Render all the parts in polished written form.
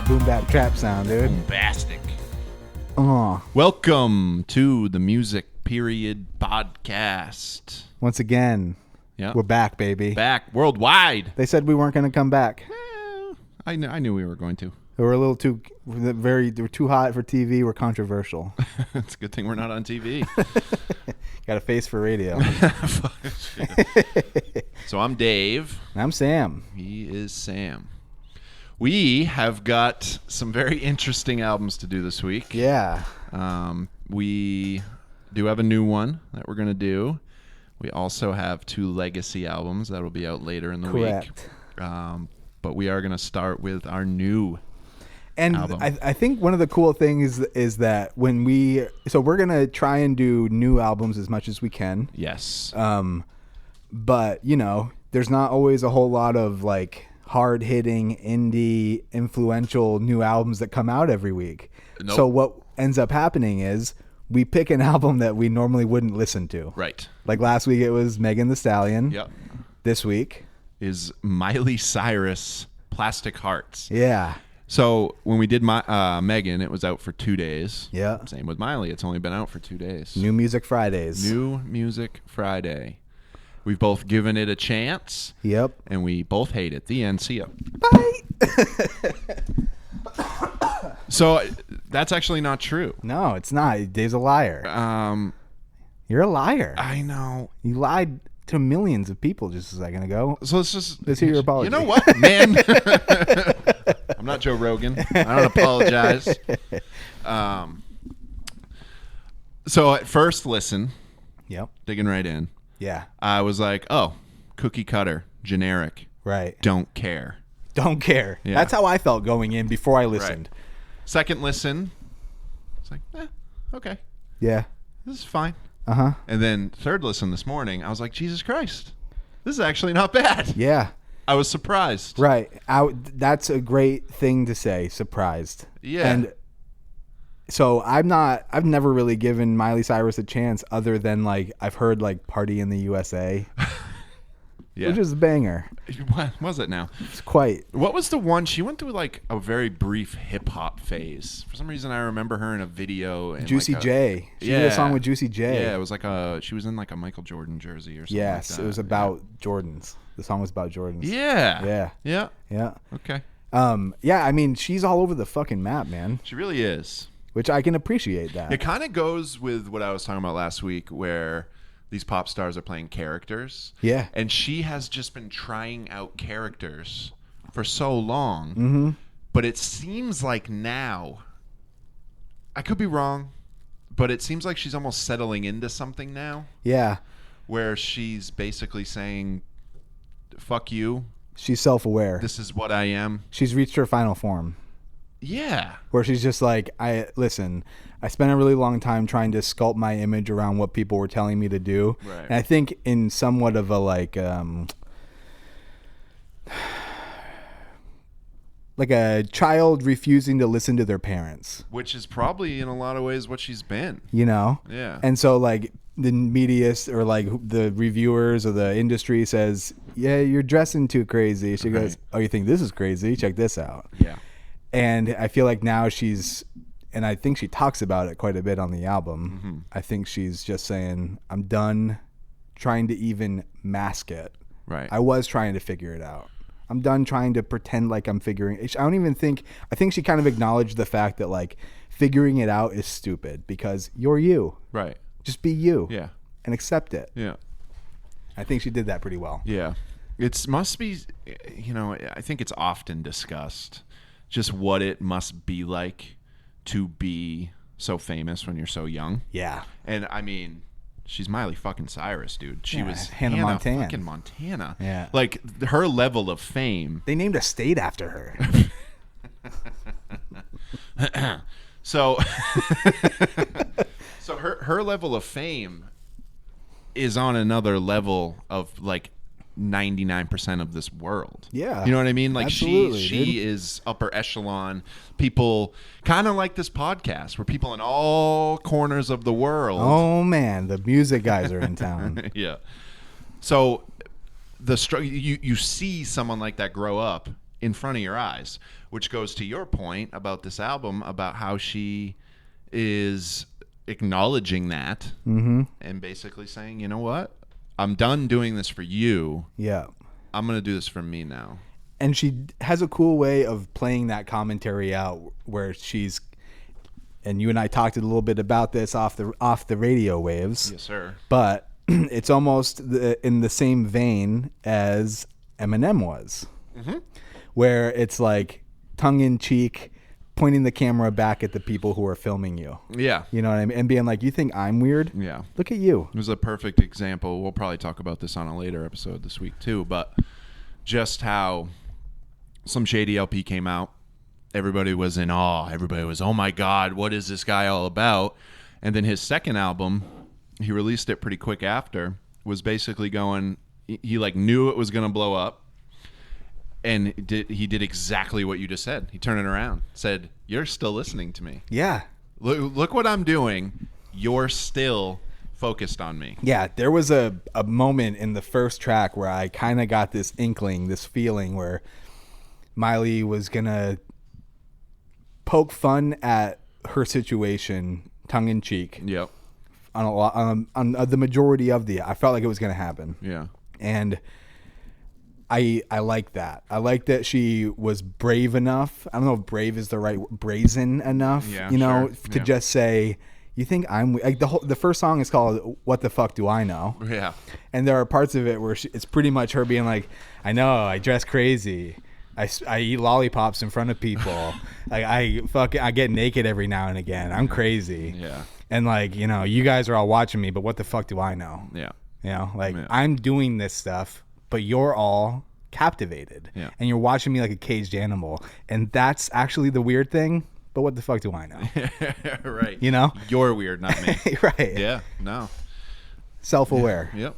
boom bap trap sound, dude. Bombastic. Oh, Welcome to the Music Period Podcast. once again, Yeah, we're back, baby. back worldwide. They said we weren't going to come back. I knew we were going to. They were a little too, they were too hot for TV. We're controversial. It's a good thing we're not on TV. Got a face for radio. So I'm Dave. I'm Sam. He is Sam. We have got some very interesting albums to do this week. Yeah. We do have a new one that we're going to do. We also have 2 legacy albums that will be out later in the Correct. week. But we are going to start with our new And album. I think one of the cool things is that when we're going to try and do new albums as much as we can. Yes. But, you know, there's not always a whole lot of like hard-hitting, indie, influential new albums that come out every week. Nope. So what ends up happening is we pick an album that we normally wouldn't listen to. Right. Like last week it was Megan Thee Stallion. Yep. This week. Is Miley Cyrus Plastic Hearts. Yeah. So when we did Megan, it was out for 2 days. Yeah. Same with Miley. It's only been out for 2 days. New Music Fridays. New Music Friday. We've both given it a chance. Yep. And we both hate it. The end. See ya. Bye. So that's actually not true. No, it's not. Dave's a liar. You're a liar. I know. You lied to millions of people just a second ago. So let's hear your apology. You know what, man? I'm not Joe Rogan. I don't apologize. So at first listen, Yep. digging right in, Yeah. I was like, oh, cookie cutter, generic, Right. don't care. Don't care. Yeah. That's how I felt going in before I listened. Second listen, it's like, okay, Yeah. this is fine. Uh-huh. And then third listen this morning, I was like, Jesus Christ, this is actually not bad. Yeah. I was surprised. Right. That's a great thing to say, surprised. Yeah. And so I've never really given Miley Cyrus a chance other than like I've heard like Party in the USA, Yeah. which is a banger. What was it now? It's quite. What was the one? She went through like a very brief hip hop phase. For some reason, I remember her in a video. And Juicy like J. She did a song with Juicy J. Yeah, it was like she was in like a Michael Jordan jersey or something. Yes, like that. it was about Jordans. The song was about Jordans. Yeah. Yeah. Yeah. Yeah. Okay. Yeah, I mean, she's all over the fucking map, man, She really is. which I can appreciate that. It kind of goes with what I was talking about last week, where these pop stars are playing characters. Yeah. And she has just been trying out characters for so long. Mm-hmm. But it seems like now, I could be wrong, but it seems like she's almost settling into something now, Yeah. where she's basically saying, fuck you, She's self-aware. this is what I am. She's reached her final form. Yeah. Where she's just like, I spent a really long time trying to sculpt my image around what people were telling me to do. Right. And I think in somewhat of a like a child refusing to listen to their parents, Which is probably in a lot of ways what she's been. you know? Yeah. And so like the media or like the reviewers or the industry says, yeah, you're dressing too crazy. She goes, oh, you think this is crazy? Check this out. Yeah. And I feel like now and I think she talks about it quite a bit on the album. Mm-hmm. I think she's just saying, I'm done trying to even mask it. Right. I was trying to figure it out. I'm done trying to pretend like I'm figuring it. I think she kind of acknowledged the fact that like figuring it out is stupid because you're you. Right. Just be you. Yeah. And accept it. Yeah. I think she did that pretty well. Yeah. It must be, I think it's often discussed just what it must be like to be so famous when you're so young. Yeah. And I mean, she's Miley fucking Cyrus, dude. She Yeah, was Hannah Montana. fucking Montana. Yeah. Like her level of fame. They named a state after her. So so her level of fame is on another level of like 99% of this world. Yeah. You know what I mean? Like Absolutely, she dude. is upper echelon. People kind of like this podcast where people in all corners of the world. Oh man, the music guys are in town. Yeah. So the struggle, you see someone like that grow up in front of your eyes, which goes to your point about this album, about how she is acknowledging that and basically saying, you know what? I'm done doing this for you. Yeah. I'm going to do this for me now. And she has a cool way of playing that commentary out where she's, and you and I talked a little bit about this off the radio waves. Yes, sir. But it's almost in the same vein as Eminem was, where it's like tongue in cheek, pointing the camera back at the people who are filming you. Yeah. You know what I mean? And being like, you think I'm weird? Yeah. Look at you. It was a perfect example. We'll probably talk about this on a later episode this week too, but just how some Shady LP came out. Everybody was in awe. Everybody was, oh my God, what is this guy all about? And then his second album, he released it pretty quick after, was basically going, he like knew it was going to blow up. And he did exactly what you just said. He turned it around, said, you're still listening to me. Yeah. Look what I'm doing. You're still focused on me. Yeah, there was a moment in the first track where I kind of got this inkling, this feeling where Miley was going to poke fun at her situation, tongue in cheek. Yep. On the majority of I felt like it was going to happen. Yeah. And I like that. I like that she was brave enough. I don't know if brave is the right brazen enough, to just say, you think I'm like the first song is called "What the Fuck Do I Know?" Yeah. And there are parts of it where it's pretty much her being like, I know, I dress crazy. I eat lollipops in front of people. I get naked every now and again. I'm crazy. Yeah. And like, you guys are all watching me, but what the fuck do I know? Yeah. I'm doing this stuff, but you're all captivated. Yeah. And you're watching me like a caged animal. And that's actually the weird thing. But what the fuck do I know? Right. You're weird, not me. Right. Yeah. No. Self-aware. Yep.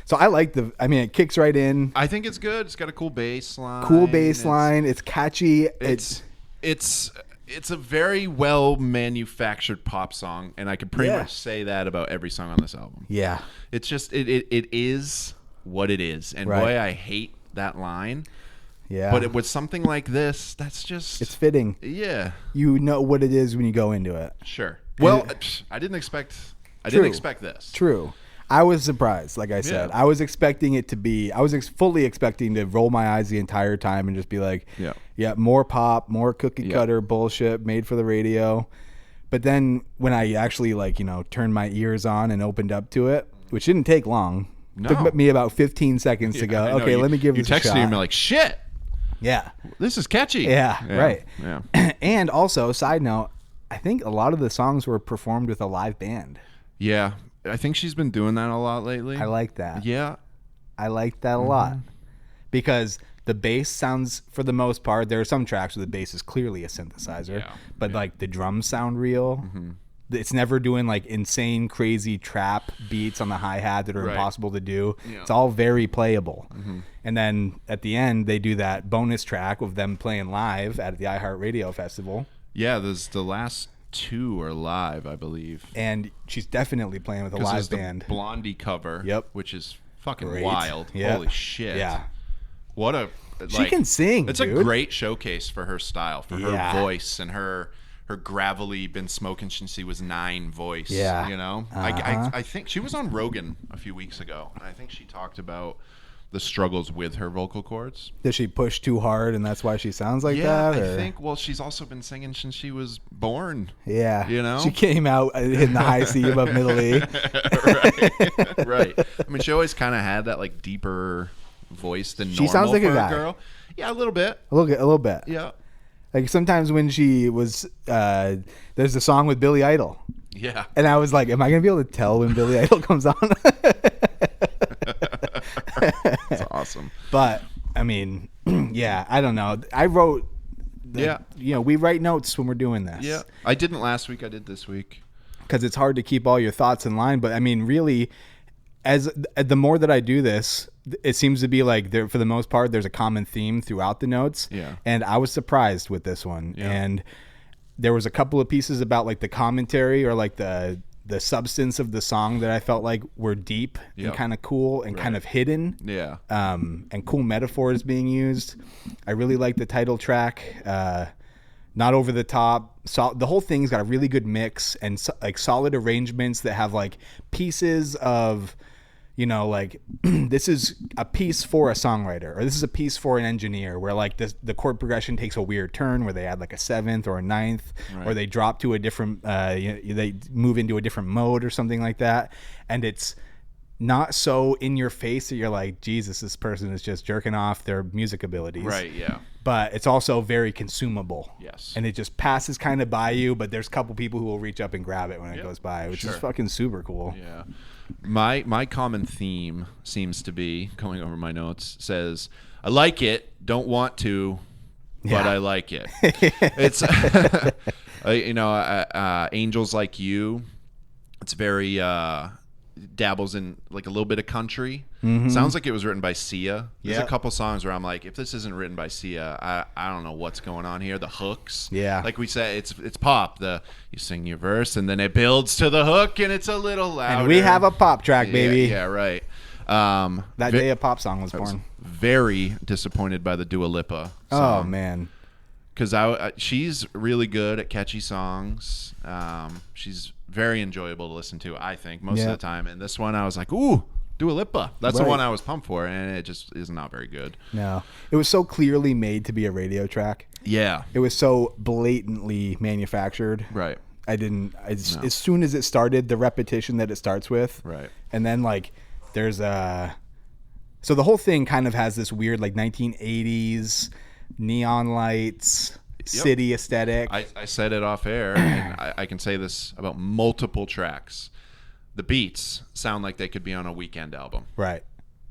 So I like it kicks right in. I think it's good. It's got a cool bass line. It's catchy. It's a very well manufactured pop song, and I could pretty much say that about every song on this album. Yeah. It's just it is what it is. And boy, I hate that line. Yeah. But with something like this, that's just, it's fitting. Yeah. You know what it is when you go into it. Sure. Well, I didn't expect this. True. I was surprised, like I said. I was expecting it to be, fully expecting to roll my eyes the entire time and just be like, more pop, more cookie cutter bullshit made for the radio. But then when I actually turned my ears on and opened up to it, which didn't take long, took me about 15 seconds to go, okay, let me give this a shot. You texted me and you're like, shit. Yeah. This is catchy. Yeah, right. Yeah. And also, side note, I think a lot of the songs were performed with a live band. Yeah. I think she's been doing that a lot lately. I like that. Yeah. I like that a lot. Because the bass sounds, for the most part, there are some tracks where the bass is clearly a synthesizer. But the drums sound real. Mm-hmm. It's never doing insane, crazy trap beats on the hi-hat that are impossible to do. Yeah. It's all very playable. Mm-hmm. And then at the end, they do that bonus track of them playing live at the iHeartRadio Festival. Yeah, there's the last 2 are live, I believe. And she's definitely playing with a live band. The Blondie cover, which is fucking wild. Yep. Holy shit. Yeah. What a... she can sing, It's dude. a great showcase for her style, for her voice and her gravelly, been smoking since she was 9 voice. Yeah. I think she was on Rogan a few weeks ago, and I think she talked about the struggles with her vocal cords. Did she push too hard and that's why she sounds like that? Yeah, I think, well, she's also been singing since she was born. Yeah. She came out in the high C above middle E. Right. I mean, she always kind of had that deeper voice than normal. She sounds like for a guy. Girl. Yeah, a little bit. A little bit. Yeah. Like sometimes when she was, there's a song with Billy Idol. Yeah. And I was like, am I going to be able to tell when Billy Idol comes on? That's awesome. But, I mean, I don't know. I wrote, we write notes when we're doing this. Yeah. I didn't last week. I did this week. Because it's hard to keep all your thoughts in line. But, I mean, really, as the more that I do this, it seems to be for the most part, there's a common theme throughout the notes. Yeah. And I was surprised with this one. Yeah. And there was a couple of pieces about the commentary or the the substance of the song that I felt like were deep and kind of cool and kind of hidden. Yeah. And cool metaphors being used. I really like the title track. Not over the top. So the whole thing's got a really good mix and like solid arrangements that have like pieces of, like this is a piece for a songwriter, or this is a piece for an engineer, where like the chord progression takes a weird turn where they add like a seventh or a ninth, or they drop to a different, they move into a different mode or something like that. And it's not so in your face that you're like, Jesus, this person is just jerking off their music abilities. Right. Yeah. But it's also very consumable. Yes. And it just passes kind of by you, but there's a couple people who will reach up and grab it when it goes by, which is fucking super cool. Yeah. My common theme seems to be, going over my notes, says, I like it, don't want to, but I like it. It's, Angels Like You, it's very, dabbles in like a little bit of country. Sounds like it was written by Sia. There's a couple songs where I'm like, if this isn't written by Sia, I don't know what's going on here. The hooks, like we said, it's pop. You sing your verse and then it builds to the hook and it's a little louder. And we have a pop track, baby. Yeah, right. That day a pop song was born. Was very disappointed by the Dua Lipa song. Oh man, because she's really good at catchy songs. She's very enjoyable to listen to, I think, most of the time. And this one, I was like, ooh, Dua Lipa. That's the one I was pumped for, and it just is not very good. No. It was so clearly made to be a radio track. Yeah. It was so blatantly manufactured. Right. As soon as it started, the repetition that it starts with. Right. And then, like, there's so the whole thing kind of has this weird, like, 1980s neon lights, city aesthetic. I said it off air, and I can say this about multiple tracks. The beats sound like they could be on a Weekend album. Right.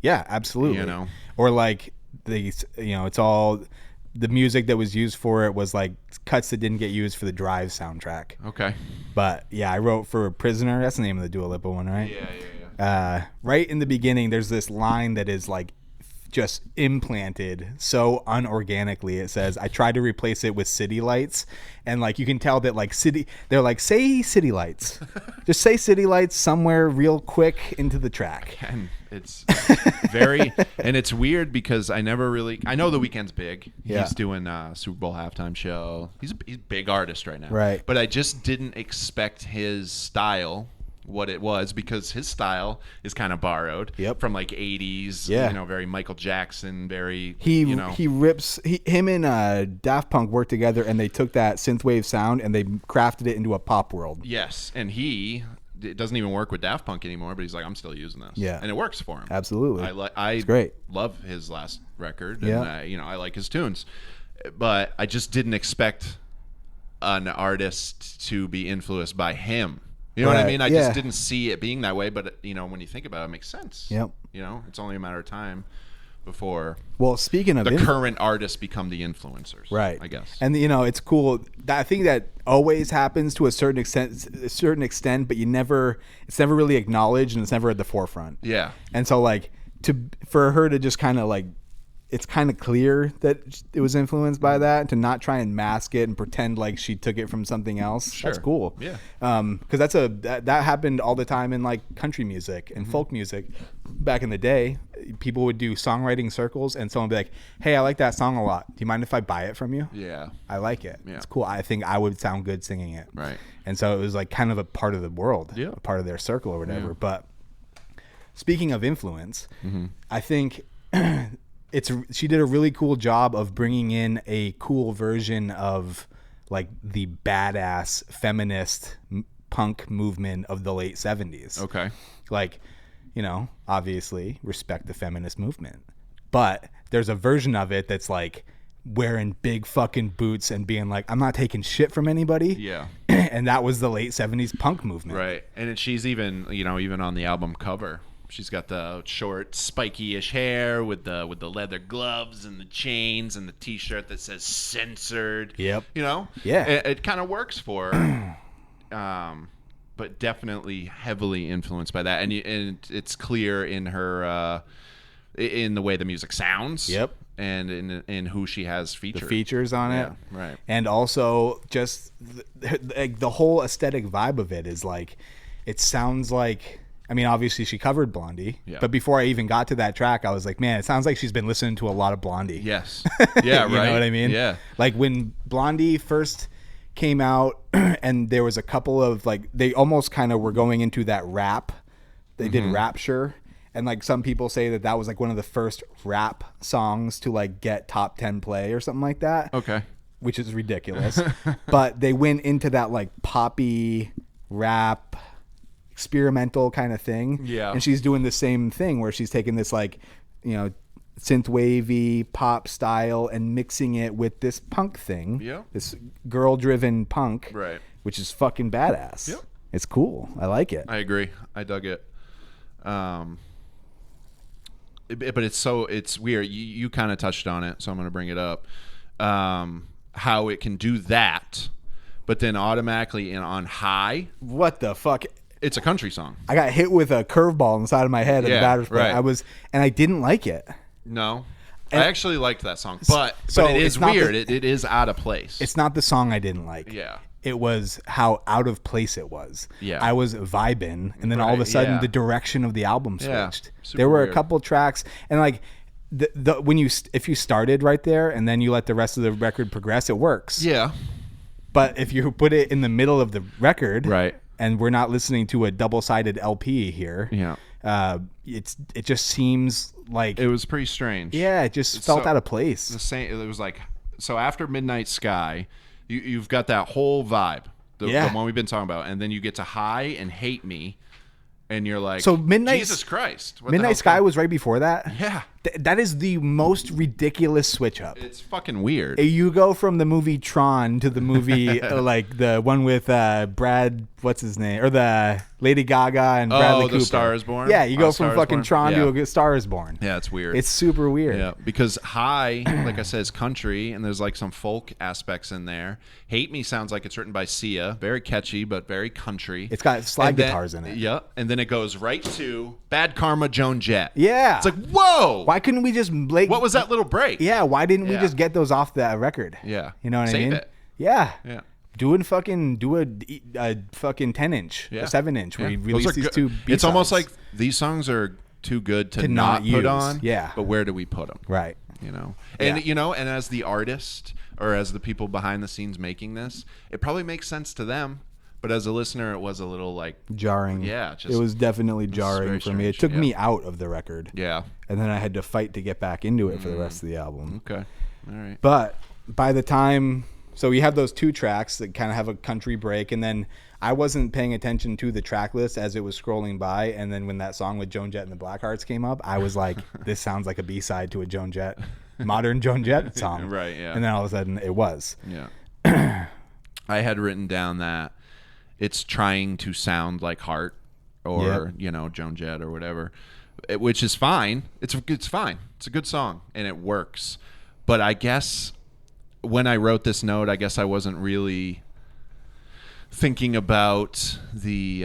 Yeah, absolutely. Or like it's all the music that was used for it was like cuts that didn't get used for the Drive soundtrack. Okay. But yeah, I wrote for Prisoner. That's the name of the Dua Lipa one, right? Yeah. Right in the beginning, there's this line that is like just implanted so unorganically. It says, I tried to replace it with city lights, and like you can tell that like they're like, say city lights. Just say city lights somewhere real quick into the track. And it's very and it's weird because I know The Weeknd's big. He's doing a Super Bowl halftime show. He's a big artist right now. Right. But I just didn't expect his style what it was, because his style is kind of borrowed from like 80s, very Michael Jackson, very him and Daft Punk worked together, and they took that synthwave sound and they crafted it into a pop world. Yes, and it doesn't even work with Daft Punk anymore, but he's like, I'm still using this. Yeah, and it works for him. Absolutely. It's great. Love his last record, and I like his tunes, but I just didn't expect an artist to be influenced by him. You know what I mean? I just didn't see it being that way, but when you think about it, it makes sense. Yep. It's only a matter of time before speaking of the current artists become the influencers. Right. I guess. And it's cool. I think that always happens to a certain extent, but it's never really acknowledged, and it's never at the forefront. Yeah. And so like for her to just kind of like, it's kind of clear that it was influenced by that, to not try and mask it and pretend like she took it from something else. Sure. That's cool. Yeah. Because that happened all the time in like country music and folk music. Back in the day, people would do songwriting circles, and someone would be like, hey, I like that song a lot. Do you mind if I buy it from you? Yeah. I like it. Yeah. It's cool. I think I would sound good singing it. Right. And so it was like kind of a part of the world, a part of their circle or whatever. Yeah. But speaking of influence, I think she did a really cool job of bringing in a cool version of like the badass feminist punk movement of the late 70s. Okay. Like, obviously respect the feminist movement, but there's a version of it that's like wearing big fucking boots and being like, I'm not taking shit from anybody. Yeah. And that was the late 70s punk movement. Right. And she's even, even on the album cover, she's got the short, spiky-ish hair with the leather gloves and the chains and the T-shirt that says "censored." Yep. Yeah. It kind of works for her, but definitely heavily influenced by that, and it's clear in her in the way the music sounds. Yep. And in who she has featured. The features on it. Right. And also just the whole aesthetic vibe of it is like, it sounds like, I mean, obviously she covered Blondie, Yeah. but before I even got to that track, I was like, man, it sounds like she's been listening to a lot of Blondie. Yes. Yeah, right. You know what I mean? Yeah. Like when Blondie first came out and there was a couple of like, they almost kind of were going into that rap. They did Rapture. And like some people say that that was like one of the first rap songs to like get top 10 play or something like that. Okay. Which is ridiculous. But they went into that like poppy rap experimental kind of thing. Yeah. And she's doing the same thing where she's taking this like, you know, synth wavy pop style and mixing it with this punk thing. Yeah. This girl driven punk. Right. Which is fucking badass. Yep. It's cool. I like it. I agree. I dug it. But it's weird. You kind of touched on it, so I'm going to bring it up. How it can do that, but then automatically on high. What the fuck? It's a country song. I got hit with a curveball inside of my head at the batter's plate. Right. I didn't like it. No. And I actually liked that song, but it is it's not weird. It is out of place. It's not the song I didn't like. Yeah. It was how out of place it was. Yeah. I was vibing, and then all of a sudden the direction of the album switched. Super There were weird. a couple tracks, and like if you started right there and then you let the rest of the record progress, it works. Yeah. But if you put it in the middle of the record, Right. and we're not listening to a double-sided LP here, Yeah. it just seems like It was pretty strange. yeah, it just felt out of place. The same. It was like, so after Midnight Sky, you've got that whole vibe, the one we've been talking about, and then you get to High and Hate Me, and you're like, So Jesus Christ, what the Midnight hell's Sky going- was right before that. Yeah, That is the most ridiculous switch up. it's fucking weird. You go from the movie Tron to the movie like the one with Brad, what's his name, or the Lady Gaga and Bradley Cooper. The Star is Born? Yeah, you go Star from is fucking Born? Tron Yeah. to A Star is Born. Yeah, it's weird. It's super weird. Yeah, because High, like I said, is country, and there's like some folk aspects in there. Hate Me sounds like it's written by Sia. Very catchy, but very country. It's got slide And then- guitars in it. Yeah, and then it goes right to Bad Karma, Joan Jett. Yeah. It's like, whoa! Why couldn't we just What was that little break? Yeah, why didn't we Yeah. just get those off the record? Yeah. You know what I Save mean? it. Yeah. Yeah. Do a fucking 10-inch, Yeah. a 7-inch. Yeah. We Those release are these good. two B-sides. It's almost like these songs are too good to not use. put on. Yeah. But where do we put them? right. You know, and Yeah. and as the artist or as the people behind the scenes making this, it probably makes sense to them. But as a listener, it was a little like Jarring. Yeah, it was definitely jarring very for me. It strange, took me out of the record. yeah. And then I had to fight to get back into it for the rest of the album. Okay. All right. But by the time, so you have those two tracks that kind of have a country break, and then I wasn't paying attention to the track list as it was scrolling by, and then when that song with Joan Jett and the Blackhearts came up, I was like, this sounds like a B-side to a Joan Jett, modern Joan Jett song. Right, yeah. And then all of a sudden it was. Yeah. I had written down that it's trying to sound like Heart or Joan Jett or whatever, which is fine. It's fine. It's a good song and it works. But I guess when I wrote this note, I guess I wasn't really thinking about the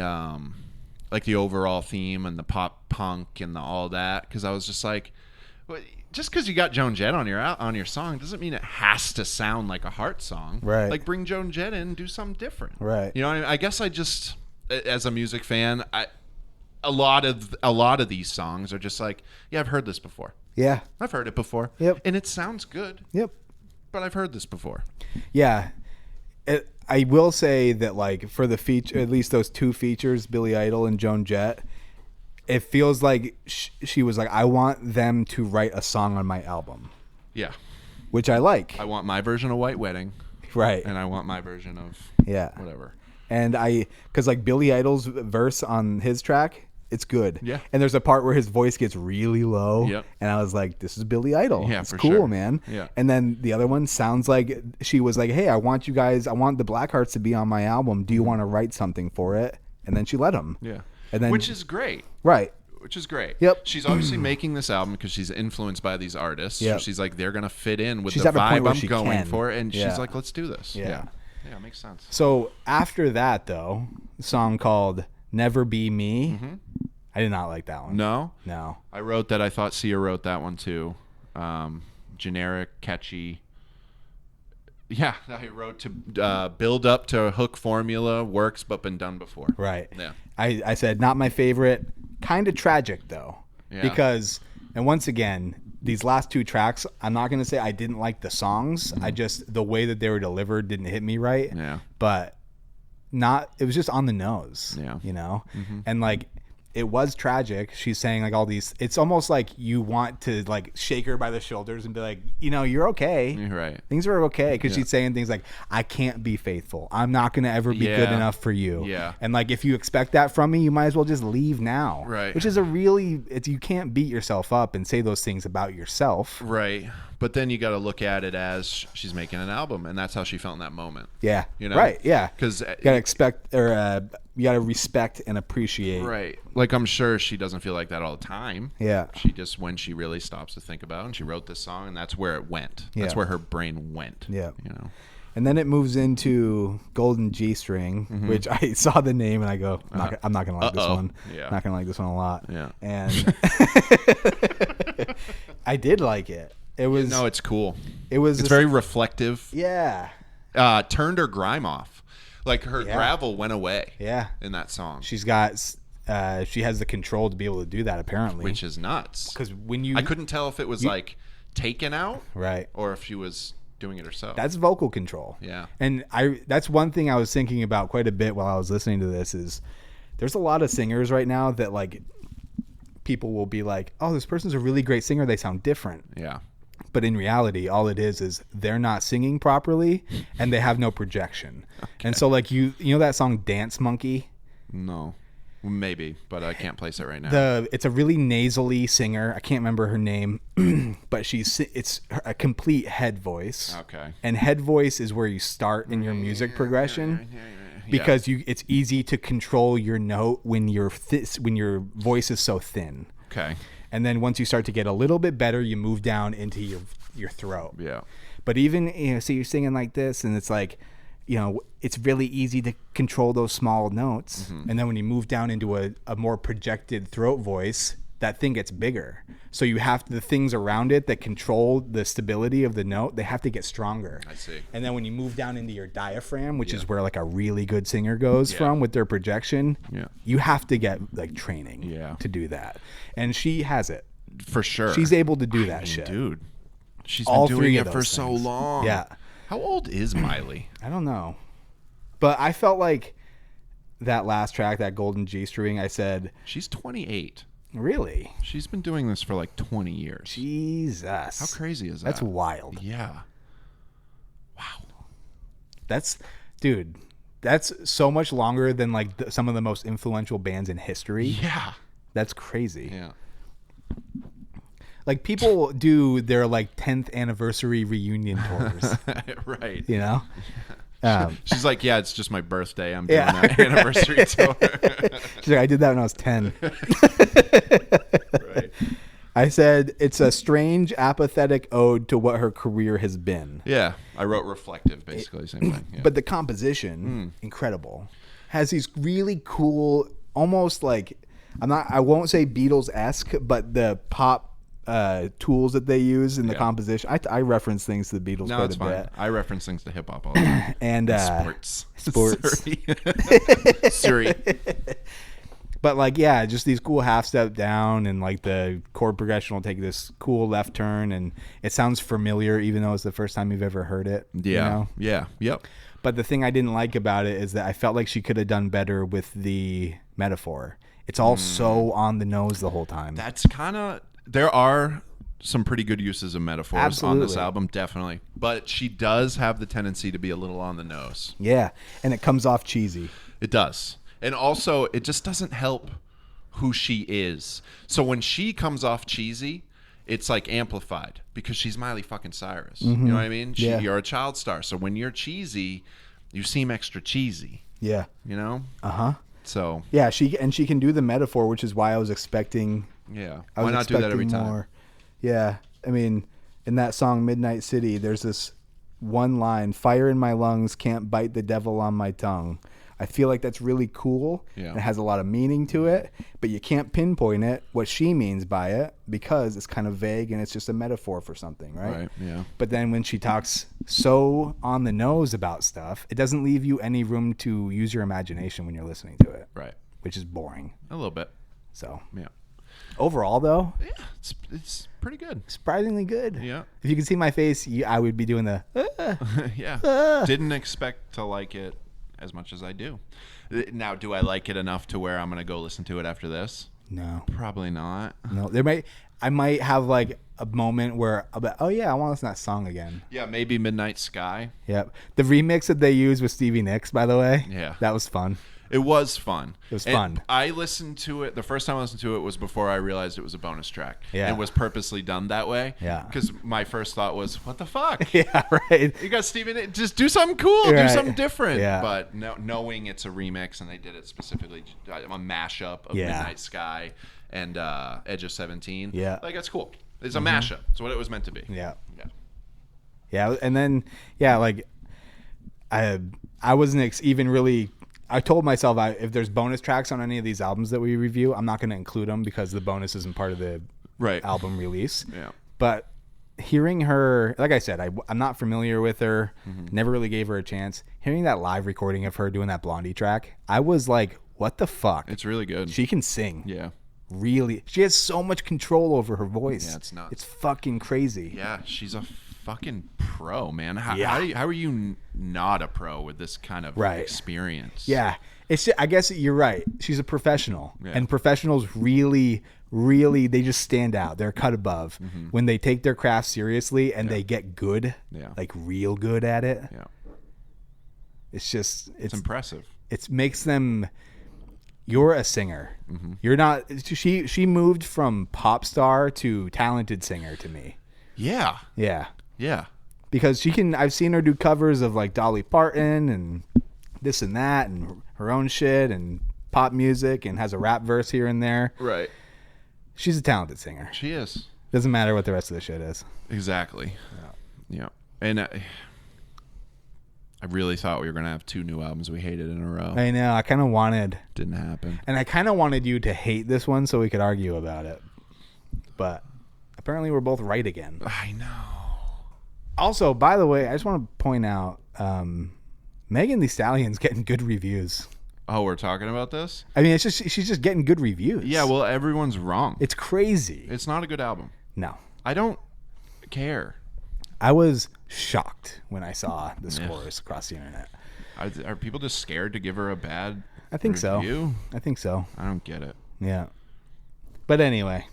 like the overall theme and the pop punk and all that, because I was just like, well, just because you got Joan Jett on your song doesn't mean it has to sound like a Heart song. Right. Like bring Joan Jett in and do something different. Right. You know what I mean? I guess I just, as a music fan, a lot of these songs are just like, yeah, I've heard this before. Yeah. I've heard it before. Yep. And it sounds good. Yep. But I've heard this before. Yeah. I will say that, like, for the feature, at least those two features, Billy Idol and Joan Jett, it feels like she was like, I want them to write a song on my album. Yeah. Which I like. I want my version of White Wedding. Right. And I want my version of whatever. And because like Billy Idol's verse on his track, it's good. Yeah. And there's a part where his voice gets really low. Yep. And I was like, this is Billy Idol. Yeah, it's for cool, sure. man. Yeah. And then the other one sounds like she was like, hey, I want the Blackhearts to be on my album. Do you want to write something for it? And then she let him. Yeah. And then, which is great. right. Which is great. Yep. She's obviously making this album because she's influenced by these artists. Yep. So she's like, they're going to fit in with She's the at a point vibe where I'm she going can. for. And Yeah. she's like, let's do this. Yeah. Yeah, it makes sense. So after that, though, a song called Never Be Me, I did not like that one. No? No. I wrote that. I thought Sia wrote that one too. Generic, catchy. Yeah, I wrote to build up to a hook formula, works but been done before. Right. Yeah. I said not my favorite. Kind of tragic though, because and once again, these last two tracks, I'm not gonna say I didn't like the songs. I just the way that they were delivered didn't hit me right. Yeah. But it was just on the nose. Yeah. You know, and like. It was tragic. She's saying like all these. It's almost like you want to like shake her by the shoulders and be like, you're okay. You're right. Things are okay, because she's saying things like, "I can't be faithful. I'm not gonna ever be good enough for you." Yeah. And like, if you expect that from me, you might as well just leave now. Right. Which is you can't beat yourself up and say those things about yourself. Right. But then you got to look at it as she's making an album, and that's how she felt in that moment. Yeah. You know. Right. Yeah. Because you gotta expect you gotta respect and appreciate. Right. Like, I'm sure she doesn't feel like that all the time. Yeah. She just, when she really stops to think about it, and she wrote this song, and that's where it went. That's where her brain went. Yeah. You know. And then it moves into Golden G-String, which I saw the name and I go, I'm not gonna like this one. Yeah. Not gonna like this one a lot. Yeah. And I did like it. It was No, it's cool. It's very reflective. Yeah. Turned her grime off. Like, her gravel went away. Yeah. In that song. She's got she has the control to be able to do that, apparently. Which is nuts. Because when I couldn't tell if it was like taken out, right, or if she was doing it herself. That's vocal control. Yeah. And that's one thing I was thinking about quite a bit while I was listening to this is there's a lot of singers right now that like people will be like, "Oh, this person's a really great singer. They sound different." Yeah. But in reality, all it is they're not singing properly and they have no projection. Okay. And so like you know that song Dance Monkey? No. Maybe, but I can't place it right now. It's a really nasally singer. I can't remember her name, but it's a complete head voice. Okay. And head voice is where you start in your music progression. Because it's easy to control your note when your voice is so thin. Okay. And then once you start to get a little bit better, you move down into your throat. Yeah. But even so you're singing like this, and it's like, it's really easy to control those small notes. Mm-hmm. And then when you move down into a more projected throat voice, that thing gets bigger. So you have the things around it that control the stability of the note, they have to get stronger. I see. And then when you move down into your diaphragm, which is where like a really good singer goes from with their projection, you have to get like training to do that. And she has it. For sure. She's able to do that shit. Dude. She's All been doing it for so long. Yeah. How old is Miley? I don't know. But I felt like that last track, that Golden G-String, I said... She's 28. Really? She's been doing this for like 20 years. Jesus. How crazy is that? That's wild. Yeah. Wow. That's so much longer than like some of the most influential bands in history. Yeah. That's crazy. Yeah. Like people do their like 10th anniversary reunion tours. Right. You know? She's like, yeah, it's just my birthday. I'm doing that anniversary tour. She's like, I did that when I was 10. Right. I said, it's a strange, apathetic ode to what her career has been. Yeah. I wrote reflective, basically. Same thing. Yeah. But the composition, incredible. Has these really cool, almost like, I won't say Beatles-esque, but the pop tools that they use in the composition. I reference things to the Beatles quite a bit. I reference things to hip hop all the time. And sports. Sorry. But like, yeah, just these cool half step down, and like the chord progression will take this cool left turn, and it sounds familiar even though it's the first time you've ever heard it. Yeah. You know? Yeah. Yep. But the thing I didn't like about it is that I felt like she could have done better with the metaphor. It's all so on the nose the whole time. That's kind of... There are some pretty good uses of metaphors on this album, definitely. But she does have the tendency to be a little on the nose. Yeah, and it comes off cheesy. It does. And also, it just doesn't help who she is. So when she comes off cheesy, it's like amplified because she's Miley fucking Cyrus. Mm-hmm. You know what I mean? You're a child star. So when you're cheesy, you seem extra cheesy. Yeah. You know? Uh-huh. So. Yeah, she can do the metaphor, which is why I was expecting... Yeah. Why not do that every time? More. Yeah. I mean, in that song Midnight City, there's this one line, "Fire in my lungs can't bite the devil on my tongue. I feel like that's really cool. Yeah. It has a lot of meaning to it, but you can't pinpoint it, what she means by it, because it's kind of vague and it's just a metaphor for something, right? Right, yeah. But then when she talks so on the nose about stuff, it doesn't leave you any room to use your imagination when you're listening to it. Right. Which is boring. A little bit. So, yeah. Overall, though, yeah, it's pretty good. Surprisingly good. Yeah. If you could see my face, I would be doing the. Yeah. Didn't expect to like it as much as I do. Now, do I like it enough to where I'm gonna go listen to it after this? No. Probably not. No. I might have like a moment where I'll be, oh yeah, I want to listen to that song again. Yeah, maybe Midnight Sky. Yep. The remix that they used with Stevie Nicks, by the way. Yeah. That was fun. It was fun. It was fun. I listened to it. The first time I listened to it was before I realized it was a bonus track. Yeah. It was purposely done that way. Yeah. Because my first thought was, what the fuck? Yeah, right. You got Steven, just do something cool. Right. Do something different. Yeah. But knowing it's a remix and they did it specifically, a mashup of Yeah. Midnight Sky and Edge of 17. Yeah. Like, that's cool. It's a mashup. It's what it was meant to be. Yeah. Yeah. Yeah. And then, yeah, like I wasn't even really. I told myself if there's bonus tracks on any of these albums that we review, I'm not going to include them because the bonus isn't part of the album release. Yeah. But hearing her, like I said, I'm not familiar with her, never really gave her a chance. Hearing that live recording of her doing that Blondie track, I was like, what the fuck? It's really good. She can sing. Yeah. Really. She has so much control over her voice. Yeah, it's nuts. It's fucking crazy. Yeah, she's a fucking pro, man. How are you not a pro with this kind of experience? Yeah. I guess you're right. She's a professional. Yeah. And professionals really, really, they just stand out. They're cut above. When they take their craft seriously and they get good, like real good at it. Yeah. It's impressive. It makes them... You're a singer. You're not... She moved from pop star to talented singer to me. Yeah. Yeah. Yeah. Because I've seen her do covers of like Dolly Parton and this and that and her own shit and pop music and has a rap verse here and there. Right. She's a talented singer. She is. Doesn't matter what the rest of the shit is. Exactly. Yeah. And I really thought we were going to have 2 new albums we hated in a row. I know. I kind of wanted... Didn't happen. And I kind of wanted you to hate this one so we could argue about it. But apparently we're both right again. I know. Also, by the way, I just want to point out Megan Thee Stallion's getting good reviews. Oh, we're talking about this? I mean, she's just getting good reviews. Yeah, well, everyone's wrong. It's crazy. It's not a good album. No. I don't care. I was shocked when I saw the scores across the internet. Are people just scared to give her a bad I think review? so. I think so. I don't get it. Yeah. But anyway,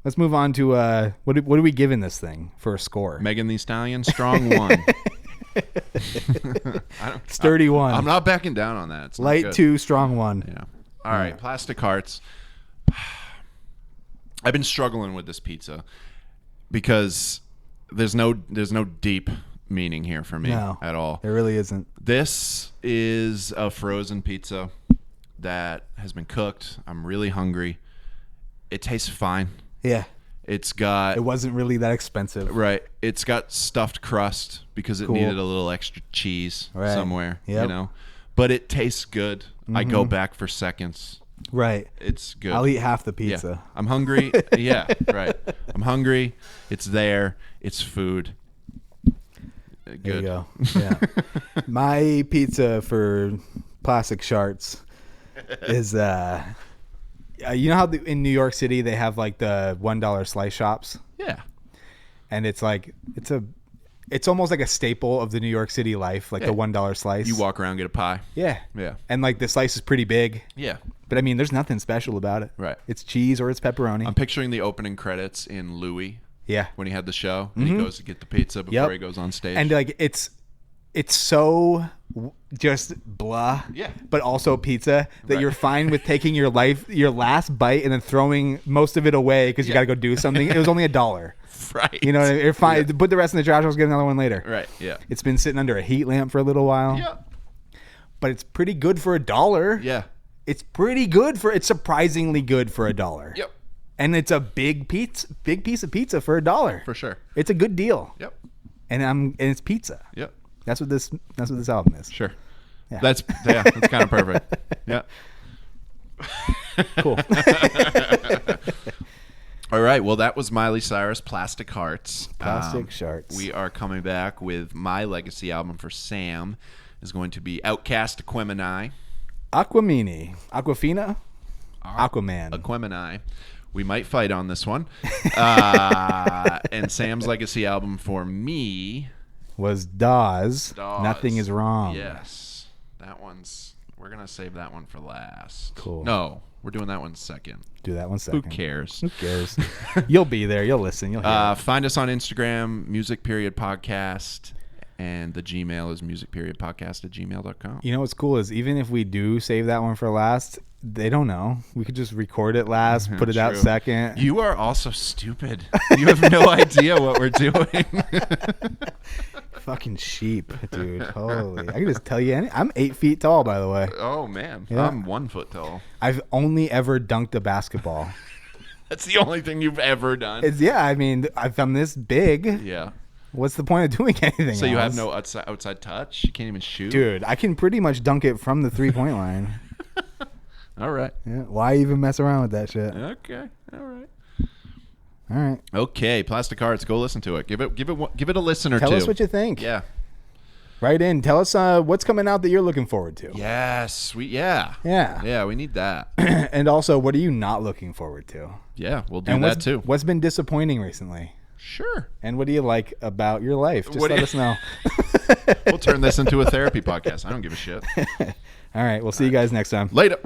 let's move on to what are we giving this thing for a score? Megan Thee Stallion, strong 1. Sturdy 1. I'm not backing down on that. It's not Light good. 2, strong 1. Yeah. All right, Plastic Hearts. I've been struggling with this pizza because there's no deep meaning here for me at all. There really isn't. This is a frozen pizza that has been cooked. I'm really hungry. It tastes fine. Yeah. It wasn't really that expensive. Right. It's got stuffed crust because it needed a little extra cheese somewhere, you know. But it tastes good. I go back for seconds. Right. It's good. I'll eat half the pizza. Yeah. I'm hungry. Yeah, right. I'm hungry. It's there. It's food. Good. There you go. Yeah. My pizza for Plastic Sharts is you know how in New York City they have like the $1 slice shops? Yeah. And it's like it's almost like a staple of the New York City life, like the $1 slice. You walk around, get a pie. Yeah. Yeah. And like the slice is pretty big. Yeah. But I mean, there's nothing special about it. Right. It's cheese or it's pepperoni. I'm picturing the opening credits in Louis. Yeah. When he had the show and he goes to get the pizza before he goes on stage. And like it's so just blah. Yeah. But also pizza that you're fine with taking your last bite and then throwing most of it away because you got to go do something. It was only $1. Right. You know what I mean? You're fine. Put the rest in the trash. I'll get another one later. Right. Yeah. It's been sitting under a heat lamp for a little while. Yeah. But it's pretty good for $1. Yeah. It's pretty good it's surprisingly good for $1. Yep. And it's a big piece of pizza for $1. For sure. It's a good deal. Yep. And it's pizza. Yep. That's what this album is. Sure. That's kind of perfect. Yeah. Cool. All right. Well, that was Miley Cyrus, Plastic Hearts. Plastic Sharts. We are coming back with my legacy album for Sam. Is going to be Outcast Aquemini. Aquafina? Aquaman. Aquemini. We might fight on this one. And Sam's legacy album for me was Dawes. Nothing is Wrong. Yes. That one's... We're going to save that one for last. Cool. No, we're doing that one second. Do that one second. Who cares? Who cares? You'll be there. You'll listen. You'll hear find us on Instagram, music.podcast. And the Gmail is music.podcast@gmail.com. You know what's cool is even if we do save that one for last, they don't know. We could just record it last, put it out second. You are also stupid. You have no idea what we're doing. Fucking sheep, dude. Holy. I can just tell you, I'm 8 feet tall, by the way. Oh, man. Yeah. I'm 1 foot tall. I've only ever dunked a basketball. That's the only thing you've ever done? I mean, I'm this big. Yeah. What's the point of doing anything So else? you have no outside touch? You can't even shoot? Dude, I can pretty much dunk it from the 3-point line. All right. Yeah. Why even mess around with that shit? Okay. All right. All right. Okay. Plastic Hearts. Go listen to it. Give it a listen or two. Tell us what you think. Yeah. Write in. Tell us what's coming out that you're looking forward to. Yes. Yeah. Yeah. We need that. And also, what are you not looking forward to? Yeah. We'll do that too. What's been disappointing recently? Sure. And what do you like about your life? Just let us know. We'll turn this into a therapy podcast. I don't give a shit. All right. We'll see you guys next time. Later.